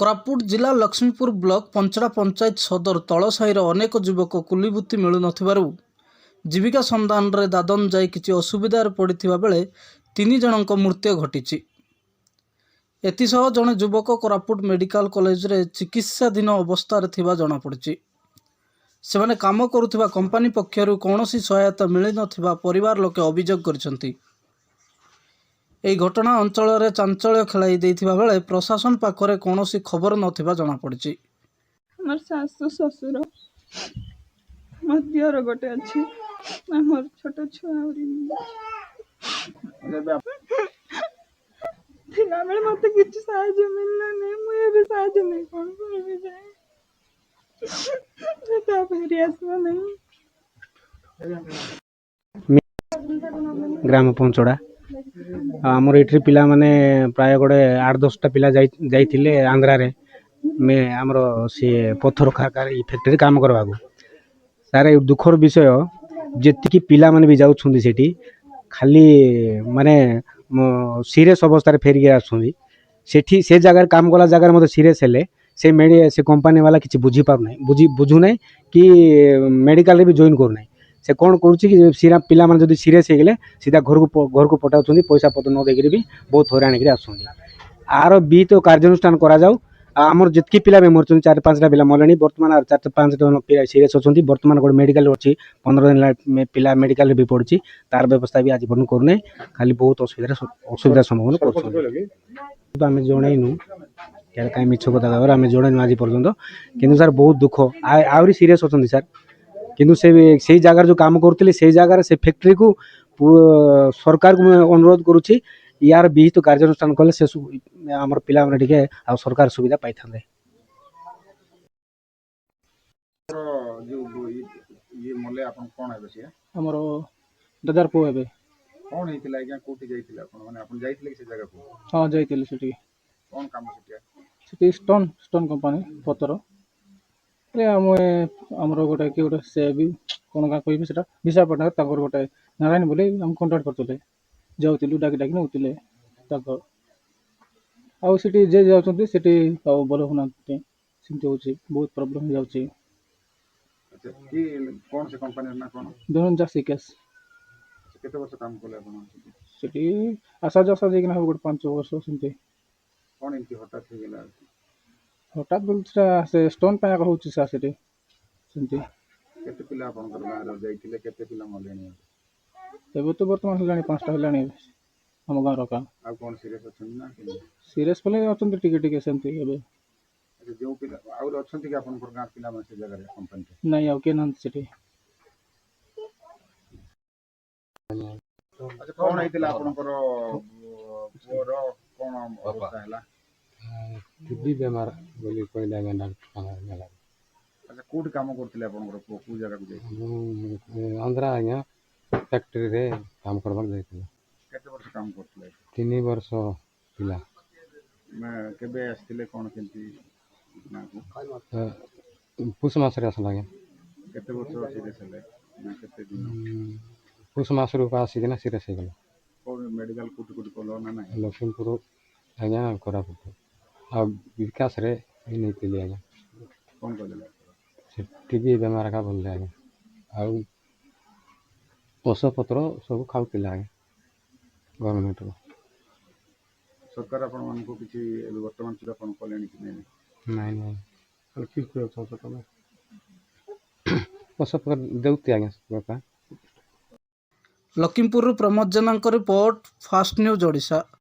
କୋରାପୁଟ ଜିଲ୍ଲା ଲକ୍ଷ୍ମୀପୁର ବ୍ଲକ ପଞ୍ଚଡ଼ା ପଞ୍ଚାୟତ ସଦର ତଳସାହିର ଅନେକ ଯୁବକ କୁଲିବୃତ୍ତି ମିଳୁନଥିବାରୁ ଜୀବିକା ସନ୍ଧାନରେ ଦାଦନ ଯାଇ କିଛି ଅସୁବିଧାରେ ପଡ଼ିଥିବା ବେଳେ 3 ଜଣଙ୍କ ମୃତ୍ୟୁ ଘଟିଛି। ଏଥିସହ ଜଣେ ଯୁବକ କୋରାପୁଟ ମେଡିକାଲ କଲେଜରେ ଚିକିତ୍ସାଧୀନ ଅବସ୍ଥାରେ ଥିବା ଜଣାପଡ଼ିଛି। ସେମାନେ କାମ କରୁଥିବା କମ୍ପାନୀ ପକ୍ଷରୁ କୌଣସି ସହାୟତା ମିଳିନଥିବା ପରିବାର ଲୋକେ ଅଭିଯୋଗ କରିଛନ୍ତି। ଏହି ଘଟଣା ଅଞ୍ଚଳରେ ଚାଞ୍ଚଲ୍ୟ ଖେଳାଇ ଦେଇଥିବା ବେଳେ ପ୍ରଶାସନ ପାଖରେ କୌଣସି ଖବର ନଥିବା ଜଣାପଡ଼ିଛି। আমার শাশু শ্বশুর ମୋ ଦିଅର ଗୋଟେ ଅଛି ଆମର ଛୋଟ ଛୁଆ ଆହୁରି ଥିଲାବେଳେ ମତେ କିଛି ସାହାଯ୍ୟ ମିଳିଲାନି। ମୁଁ ଏବେ ସାହାଯ୍ୟ ନେଇ କ'ଣ କରିବି ଯାଏ ତା ଫେରି ଆସିବ ନାହିଁ। ଗ୍ରାମ ପଞ୍ଚଡ଼ା ଆମର ଏଠି ପିଲାମାନେ ପ୍ରାୟ ଗୋଟେ 8-10ଟା ପିଲା ଯାଇଥିଲେ ଆନ୍ଧ୍ରାରେ ଆମର ସିଏ ପଥର ଫ୍ୟାକ୍ଟ୍ରିରେ କାମ କରିବାକୁ। ସାର୍ ଏ ଦୁଃଖର ବିଷୟ ଯେତିକି ପିଲାମାନେ ବି ଯାଉଛନ୍ତି ସେଠି ଖାଲି ମାନେ ସିରିୟସ୍ ଅବସ୍ଥାରେ ଫେରିକି ଆସୁଛନ୍ତି। ସେଠି ସେ ଜାଗାରେ କାମ କଲା ଜାଗାରେ ମୋତେ ସିରିୟସ୍ ହେଲେ ସେ କମ୍ପାନୀ ବାଲା କିଛି ବୁଝୁନାହିଁ କି ମେଡ଼ିକାଲରେ ବି ଜଏନ୍ କରୁନାହିଁ। ସେ କ'ଣ କରୁଛି କି ପିଲାମାନେ ଯଦି ସିରିୟସ୍ ହେଇଗଲେ ସିଧା ଘରକୁ ପଠାଉଛନ୍ତି। ପଇସା ପତ୍ର ନ ଦେଇକିରି ବି ବହୁତ ହଇରାଣ ହେଇକିରି ଆସୁଛନ୍ତି। ଆର ବିହିତ କାର୍ଯ୍ୟାନୁଷ୍ଠାନ କରାଯାଉ। ଆମର ଯେତିକି ପିଲା ବି ମରୁଛନ୍ତି 4-5ଟା ପିଲା ମଲେଣି। ବର୍ତ୍ତମାନ 4-5 ଜଣ ପିଲା ସିରିୟସ୍ ଅଛନ୍ତି। ବର୍ତ୍ତମାନ ଗୋଟେ ମେଡ଼ିକାଲ ଅଛି 15 ଦିନ ପିଲା ମେଡ଼ିକାଲରେ ବି ପଡ଼ୁଛି। ତାର ବ୍ୟବସ୍ଥା ବି ଆଜି ପର୍ଯ୍ୟନ୍ତ କରୁନାହିଁ। ଖାଲି ବହୁତ ଅସୁବିଧାର ସମ୍ମୁଖୀନ କରୁଛନ୍ତି। ଆମେ ଜଣେଇନୁ କାହିଁ ମିଛ କଥା କହିବାର ଆମେ ଜଣେଇନୁ ଆଜି ପର୍ଯ୍ୟନ୍ତ। କିନ୍ତୁ ସାର୍ ବହୁତ ଦୁଃଖ ଆହୁରି ସିରିୟସ୍ ଅଛନ୍ତି ସାର୍। କିନ୍ତୁ ସେଇ ଜାଗାରେ ଯେଉଁ କାମ କରୁଥିଲେ ସେଇ ଜାଗାରେ ସେ ଫ୍ୟାକ୍ଟ୍ରିକୁ ସରକାରକୁ ମୁଁ ଅନୁରୋଧ କରୁଛି ୟାର ବିହିତ କାର୍ଯ୍ୟାନୁଷ୍ଠାନ କଲେ ସେ ଆମର ପିଲାମାନେ ଟିକେ ଆଉ ସରକାର ସୁବିଧା ପାଇଥାନ୍ତେ। ଆମର ଦାଦାର ପୁଅ ଏବେ କ'ଣ ହେଇଥିଲା ଆଜ୍ଞା? କୋଉଠି ଯାଇଥିଲେ ଆପଣ? ମାନେ ଆପଣ ଯାଇଥିଲେ କି ସେ ଜାଗାକୁ? ହଁ ଯାଇଥିଲି ସେଠି। କ'ଣ କାମ ସେଠି ଷ୍ଟୋନ୍ କମ୍ପାନୀ ପଥର ଆମର ଗୋଟେ କିଏ ଗୋଟେ ସେ ବି କ'ଣ କହିବି ସେଟା ବିଶାଖାପାଟଣାରେ ତାଙ୍କର ଗୋଟେ ନାରାୟଣ ବୋଲି ଆମେ କଣ୍ଟାକ୍ଟ କରୁଥିଲେ। ଯାଉଥିଲୁ ଡାକି ନେଉଥିଲେ ତାଙ୍କ ଆଉ ସେଠି ଯେ ଯାଉଛନ୍ତି ସେଠି ଆଉ ଭଲ ହଉନାହାନ୍ତି। ସେମିତି ହେଉଛି ବହୁତ ପ୍ରୋବ୍ଲେମ୍ ହେଇଯାଉଛି। କ'ଣ ସେ କମ୍ପାନୀର ନା କ'ଣ? ଧନଞ୍ଜୟ ସିକେସ୍। କେତେ ବର୍ଷ କାମ କଲେ ଆପଣ ସେଠି ଆଶା ଯାଇକିନା ହବ ଗୋଟେ 5 ବର୍ଷ ସେମିତି। କ'ଣ ଏମିତି ହଠାତ୍ ହେଇଗଲା? ହଠାତ୍ ସେଟା ସେ ଷ୍ଟୋନ୍ ପାଇଁ ଆଗ ହେଉଛି ସାର୍ ସେଠି ସେମିତି। କେତେ ପିଲା ଆପଣଙ୍କର ଗାଁରେ ଯାଇଥିଲେ? କେତେ ପିଲା ମଲେଣି? ଏବେ ତ ବର୍ତ୍ତମାନ ହେଲାଣି 5ଟା ହେଲାଣି ଆମ ଗାଁର କାମ। ଆଉ କ'ଣ ସିରିୟସ୍ ଅଛନ୍ତି ନା? ସିରିୟସ୍ ବୋଲେ ଅଛନ୍ତି ଟିକେ ସେମିତି। ଏବେ ଯେଉଁ ପିଲା ଆହୁରି ଅଛନ୍ତି କି ଆପଣଙ୍କର ଗାଁ ପିଲାମାନେ ସେ ଜାଗାରେ କମ୍ପାନୀରେ? ନାଇଁ ଆଉ କିଏ ନାହାନ୍ତି ସେଠି। ଆଚ୍ଛା, କ'ଣ ହେଇଥିଲା ଆପଣଙ୍କର ପୁଅର? କ'ଣ ଅବସ୍ଥା ହେଲା? ଟିବି ବେମାର ବୋଲି କହିଲେ ଆଜ୍ଞା ଡାକ୍ତରଖାନା। ଆଚ୍ଛା, କୋଉଠି କାମ କରୁଥିଲେ ଆପଣଙ୍କର ପୁଅ? କୋଉ ଜାଗାକୁ ଯାଇଥିଲେ? ଆନ୍ଧ୍ରା ଆଜ୍ଞା ଫ୍ୟାକ୍ଟ୍ରିରେ କାମ କରବାକୁ ଯାଇଥିଲେ। କେତେ ବର୍ଷ କାମ କରୁଥିଲେ? 3 ବର୍ଷ ଥିଲା। କେବେ ଆସିଥିଲେ? କ'ଣ କେମିତି? ପୁଷ ମାସରେ ଆସିଲା ଆଜ୍ଞା। କେତେ ବର୍ଷ ସିରିୟସ୍ ହେଲେ ନା କେତେ ଦିନ? ପୁଷ ମାସରୁ ଆସିକିନା ସିରିୟସ୍ ହେଇଗଲା। କୋଉ ମେଡ଼ିକାଲ କୋଉଠି କଲ ନା ନାହିଁ? ଲକ୍ଷ୍ମୀପୁର ଆଜ୍ଞା କୋରାପୁଟ ଆଉ ବିକାଶରେ ନେଇଥିଲି ଆଜ୍ଞା। କ'ଣ କହିଲେ? ସେ ଟିବି ବେମାର ଏକା ବୋଲିଲେ ଆଜ୍ଞା। ଆଉ ଔଷଧପତ୍ର ସବୁ ଖାଉଥିଲେ ଆଜ୍ଞା ଗଭର୍ଣ୍ଣମେଣ୍ଟରୁ। ସରକାର ଆପଣମାନଙ୍କୁ କିଛି ଏବେ ବର୍ତ୍ତମାନ ସୁଦ୍ଧା କ'ଣ କଲେଣି କି ନାହିଁ? ନାଇଁ ଔଷଧ ଦେଉଛି ଆଜ୍ଞା ସରକାର। ଲକ୍ଷ୍ମୀପୁରରୁ ପ୍ରମୋଦ ଜେନାଙ୍କ ରିପୋର୍ଟ, ଫାଷ୍ଟ ନ୍ୟୁଜ୍ ଓଡ଼ିଶା।